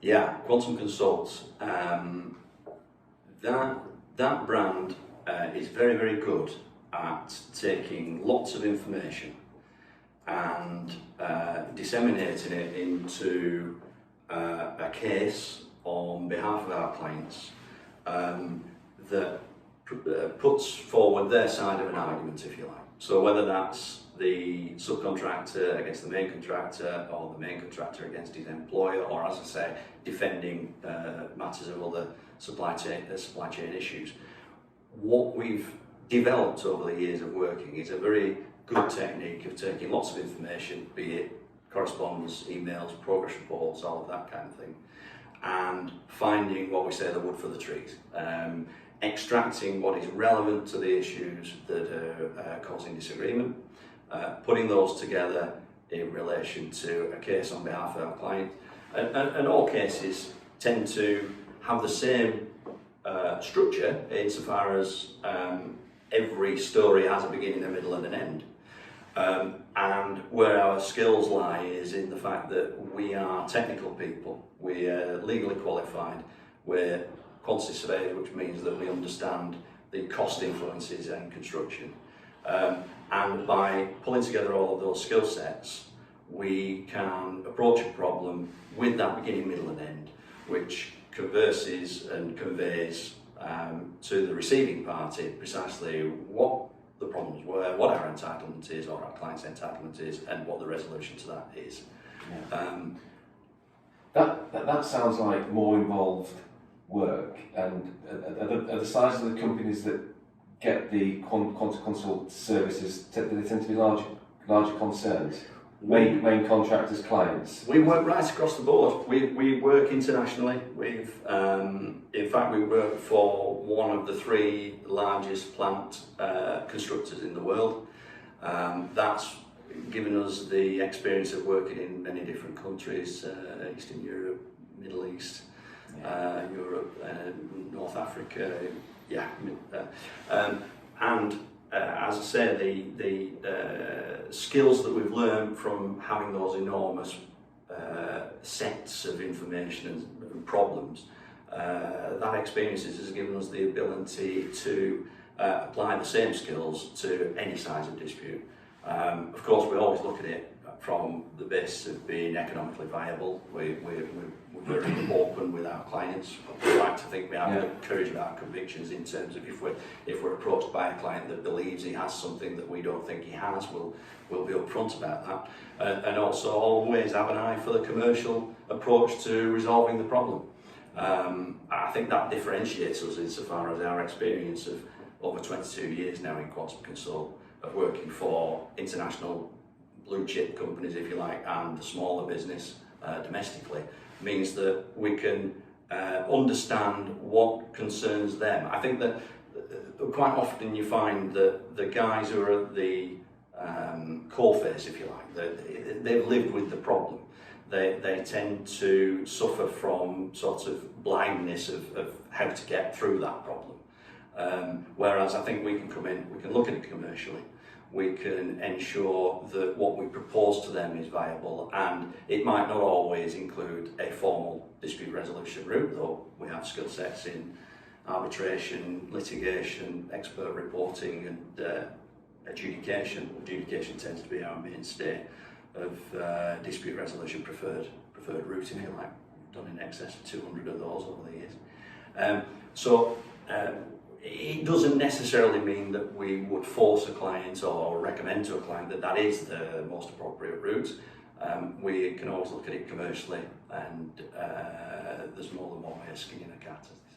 Yeah, Quantum Consult. That brand is very, very good at taking lots of information and disseminating it into a case on behalf of our clients that puts forward their side of an argument, if you like. So whether that's the subcontractor against the main contractor, or the main contractor against his employer, or, as I say, defending matters of other supply chain issues. What we've developed over the years of working is a very good technique of taking lots of information, be it correspondence, emails, progress reports, all of that kind of thing, and finding what we say the wood for the trees. Extracting what is relevant to the issues that are causing disagreement, putting those together in relation to a case on behalf of our client. And all cases tend to have the same structure insofar as every story has a beginning, a middle and an end. And where our skills lie is in the fact that we are technical people, we are legally qualified, we're quantity surveyors, which means that we understand the cost influences in construction. And by pulling together all of those skill sets, we can approach a problem with that beginning, middle and end, which converses and conveys to the receiving party precisely what the problems were, what our entitlement is, or our client's entitlement is, and what the resolution to that is. Yeah. That sounds like more involved work, and are the size of the companies that get the Quantum Consult services, they tend to be larger concerns? Main contractors, clients? We work right across the board. We work internationally. In fact, we work for one of the 3 largest plant constructors in the world. That's given us the experience of working in many different countries, Eastern Europe, Middle East, Europe, North Africa, as I say, the skills that we've learned from having those enormous sets of information and problems, that experience has given us the ability to apply the same skills to any size of dispute. Of course, we always look at it from the basis of being economically viable. We're very open with our clients. We like to think we have the courage of our convictions in terms of if we're approached by a client that believes he has something that we don't think he has, we'll be upfront about that. And also always have an eye for the commercial approach to resolving the problem. I think that differentiates us insofar as our experience of over 22 years now in Quantum Consult, of working for international blue chip companies, if you like, and the smaller business domestically, means that we can understand what concerns them. I think that quite often you find that the guys who are at the coalface, if you like, they've lived with the problem. They tend to suffer from sort of blindness of how to get through that problem. Whereas I think we can come in, we can look at it commercially, we can ensure that what we propose to them is viable, and it might not always include a formal dispute resolution route, though we have skill sets in arbitration, litigation, expert reporting and adjudication. Adjudication tends to be our mainstay of dispute resolution preferred route, if you like. We've done in excess of 200 of those over the years. It doesn't necessarily mean that we would force a client or recommend to a client that that is the most appropriate route. We can always look at it commercially, and there's more than one way of skinning a cat, as they say.